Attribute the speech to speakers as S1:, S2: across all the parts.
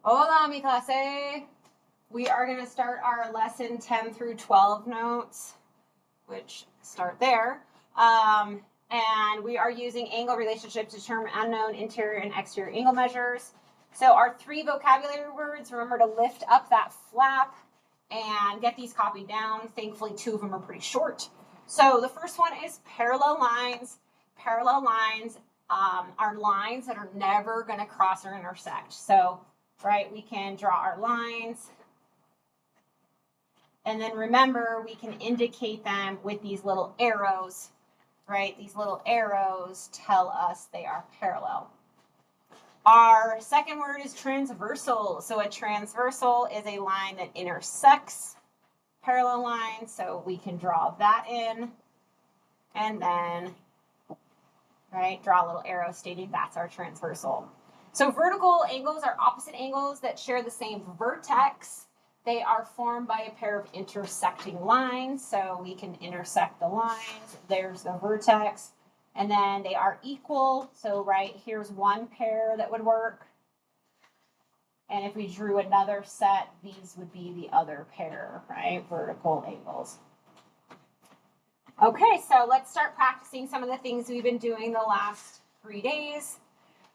S1: Hola, mi clase. We are going to start our lesson 10 through 12 notes, which start there. And we are using angle relationships to determine unknown interior and exterior angle measures. So our 3 vocabulary words, remember to lift up that flap and get these copied down. Thankfully, 2 of them are pretty short. So the first one is parallel lines. Parallel lines are lines that are never going to cross or intersect. So, right, we can draw our lines. And then remember, we can indicate them with these little arrows, right? These little arrows tell us they are parallel. Our second word is transversal. So a transversal is a line that intersects parallel lines. So we can draw that in and then, right, draw a little arrow stating that's our transversal. So vertical angles are opposite angles that share the same vertex. They are formed by a pair of intersecting lines. So we can intersect the lines. There's the vertex. And then they are equal. So, right, here's one pair that would work. And if we drew another set, these would be the other pair, right? Vertical angles. Okay, so let's start practicing some of the things we've been doing the last 3 days.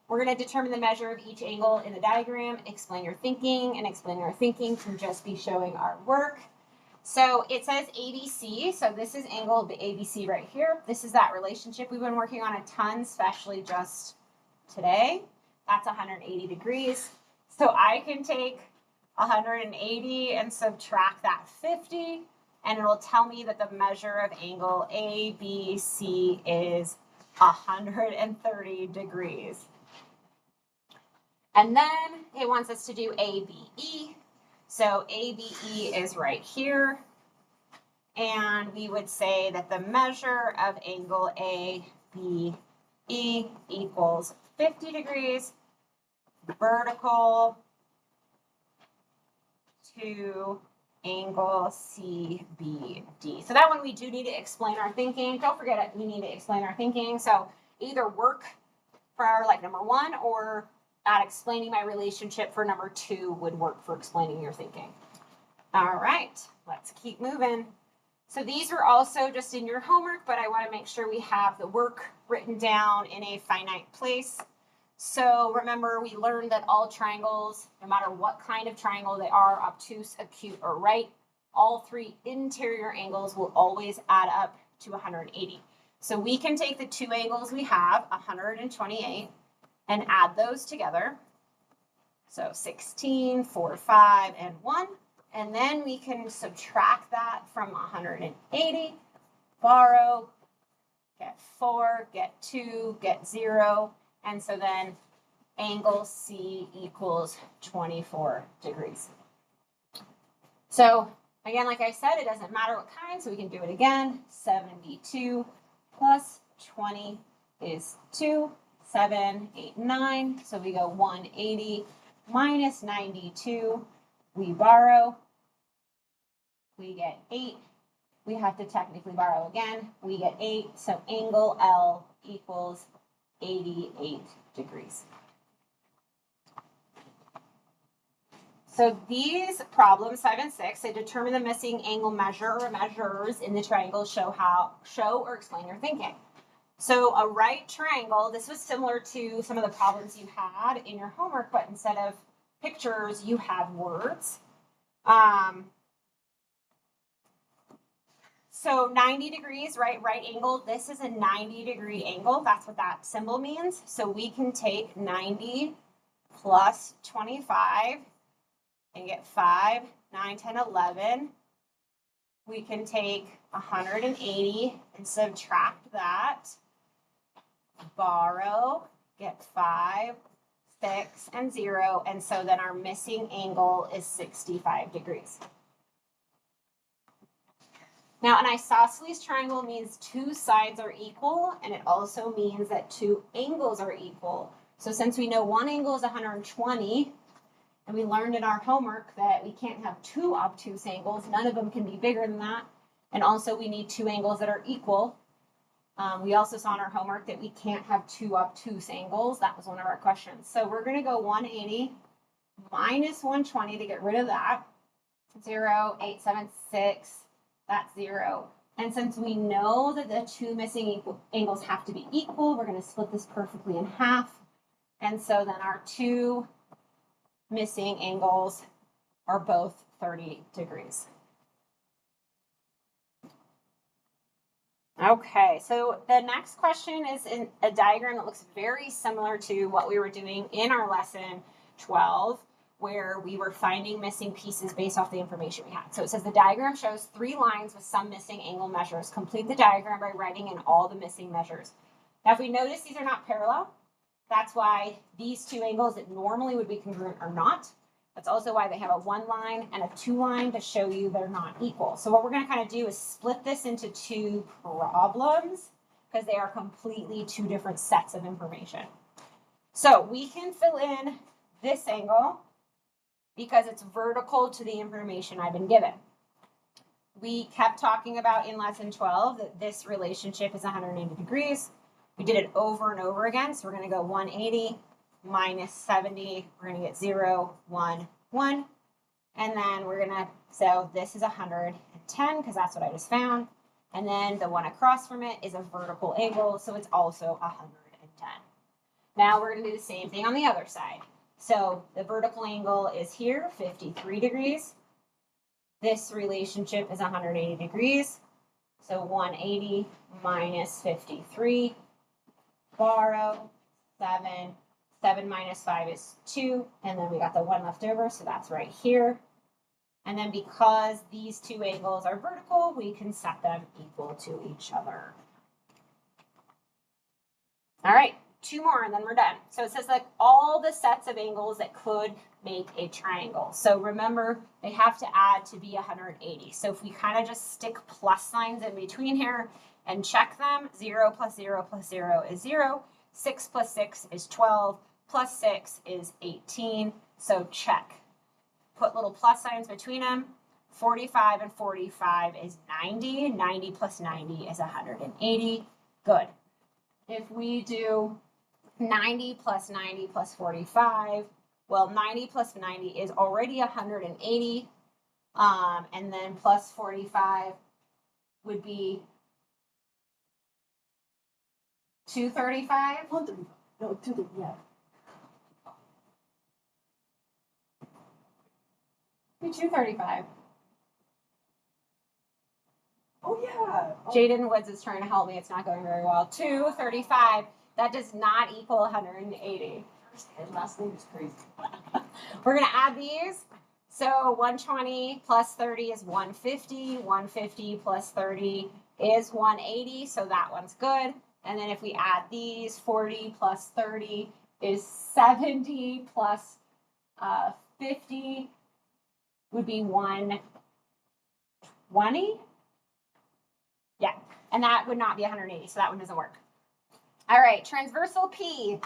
S1: We're going to determine the measure of each angle in the diagram, explain your thinking, and explaining our thinking can just be showing our work. So it says ABC, so this is angle the ABC right here. This is that relationship we've been working on a ton, especially just today. That's 180 degrees. So I can take 180 and subtract that 50, and it'll tell me that the measure of angle ABC is 130 degrees. And then it wants us to do ABE. So ABE is right here. And we would say that the measure of angle ABE equals 50 degrees vertical to angle CBD. So that one we do need to explain our thinking. Don't forget it, we need to explain our thinking. So either work for like number 1 or at explaining my relationship for number 2 would work for explaining your thinking. All right, let's keep moving. So these were also just in your homework, but I want to make sure we have the work written down in a finite place. So remember, we learned that all triangles, no matter what kind of triangle they are, obtuse, acute, or right, all 3 interior angles will always add up to 180. So we can take the 2 angles we have, 128, and add those together. So 16, 4, 5, and 1. And then we can subtract that from 180, borrow, get 4, get 2, get 0. And so then angle C equals 24 degrees. So again, like I said, it doesn't matter what kind, so we can do it again. 72 plus 20 is 2. 7, 8, 9. So we go 180 minus 92. We borrow. We get 8. We have to technically borrow again. We get 8. So angle L equals 88 degrees. So these problems, 5 and 6, they determine the missing angle measure or measures in the triangle, show or explain your thinking. So a right triangle, this was similar to some of the problems you had in your homework, but instead of pictures, you have words. So 90 degrees, right angle, this is a 90-degree angle. That's what that symbol means. So we can take 90 plus 25 and get 5, 9, 10, 11. We can take 180 and subtract that. Borrow, get 5, 6, and 0, and so then our missing angle is 65 degrees. Now, an isosceles triangle means 2 sides are equal, and it also means that 2 angles are equal. So since we know one angle is 120, and we learned in our homework that we can't have 2 obtuse angles, none of them can be bigger than that, and also we need 2 angles that are equal. We also saw in our homework that we can't have 2 obtuse angles. That was one of our questions. So we're going to go 180 minus 120 to get rid of that. 0, 876, that's 0. And since we know that the two missing angles have to be equal, we're going to split this perfectly in half. And so then our two missing angles are both 30 degrees. Okay, so the next question is in a diagram that looks very similar to what we were doing in our lesson 12, where we were finding missing pieces based off the information we had. So it says the diagram shows 3 lines with some missing angle measures. Complete the diagram by writing in all the missing measures. Now, if we notice these are not parallel, that's why these 2 angles that normally would be congruent are not. That's also why they have a 1 line and a 2 line to show you they're not equal. So what we're going to kind of do is split this into 2 problems because they are completely 2 different sets of information. So we can fill in this angle because it's vertical to the information I've been given. We kept talking about in lesson 12 that this relationship is 180 degrees. We did it over and over again. So we're going to go 180 minus 70. We're going to get 0, 1, 1. And then we're going to, so this is 110 because that's what I just found. And then the one across from it is a vertical angle. So it's also 110. Now we're going to do the same thing on the other side. So the vertical angle is here, 53 degrees. This relationship is 180 degrees. So 180 minus 53, borrow, 7. 7 minus 5 is 2. And then we got the 1 left over, so that's right here. And then because these 2 angles are vertical, we can set them equal to each other. All right. 2 more and then we're done. So it says like all the sets of angles that could make a triangle. So remember, they have to add to be 180. So if we kind of just stick plus signs in between here and check them, 0 plus 0 plus 0 is 0. 6 plus 6 is 12. Plus 6 is 18. So check. Put little plus signs between them. 45 and 45 is 90. 90 plus 90 is 180. Good. If we do 90 plus 90 plus 45, well, 90 plus 90 is already 180, and then plus 45 would be 235.
S2: 135. No, 235. Yeah.
S1: Be 235.
S2: Oh yeah.
S1: Jaden Woods is trying to help me. It's not going very well. 235. That does not equal 180.
S2: First and last name is crazy.
S1: We're going to add these. So 120 plus 30 is 150. 150 plus 30 is 180. So that one's good. And then if we add these, 40 plus 30 is 70 plus 50 would be 120. Yeah, and that would not be 180, so that one doesn't work. All right, transversal P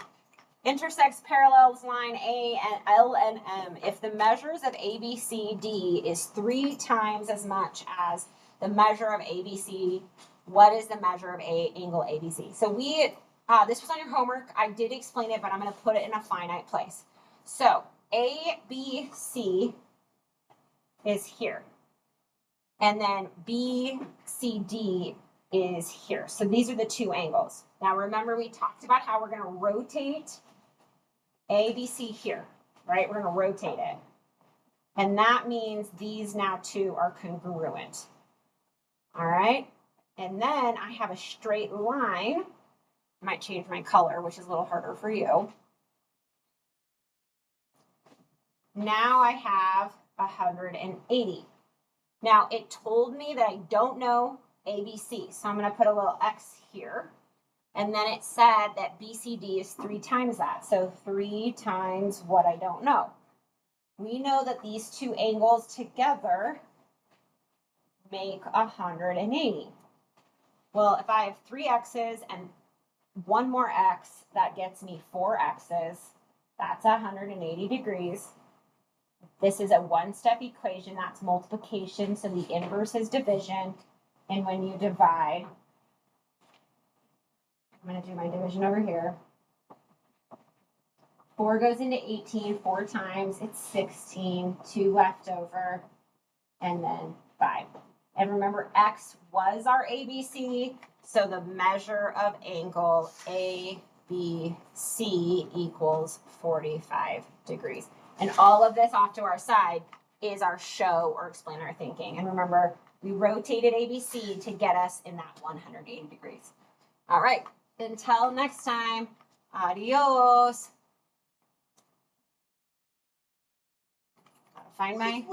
S1: intersects parallels line A and L and M if the measures of ABCD is 3 times as much as the measure of ABC. What is the measure of angle ABC? So this was on your homework. I did explain it, but I'm going to put it in a finite place. So ABC is here. And then BCD is here. So these are the 2 angles. Now remember we talked about how we're going to rotate ABC here, right? We're going to rotate it. And that means these now 2 are congruent. All right? And then I have a straight line. I might change my color, which is a little harder for you. Now I have 180. Now, it told me that I don't know ABC, so I'm going to put a little X here. And then it said that BCD is 3 times that, so 3 times what I don't know. We know that these 2 angles together make 180. Well, if I have 3 X's and 1 more X, that gets me 4 X's. That's 180 degrees. This is a 1-step equation. That's multiplication, so the inverse is division. And when you divide, I'm going to do my division over here. 4 goes into 18 4 times. It's 16. 2 left over. And then 5. And remember, X was our ABC. So the measure of angle ABC equals 45 degrees. And all of this off to our side is our show or explain our thinking. And remember, we rotated ABC to get us in that 180 degrees. All right, until next time, adios. Gotta find my...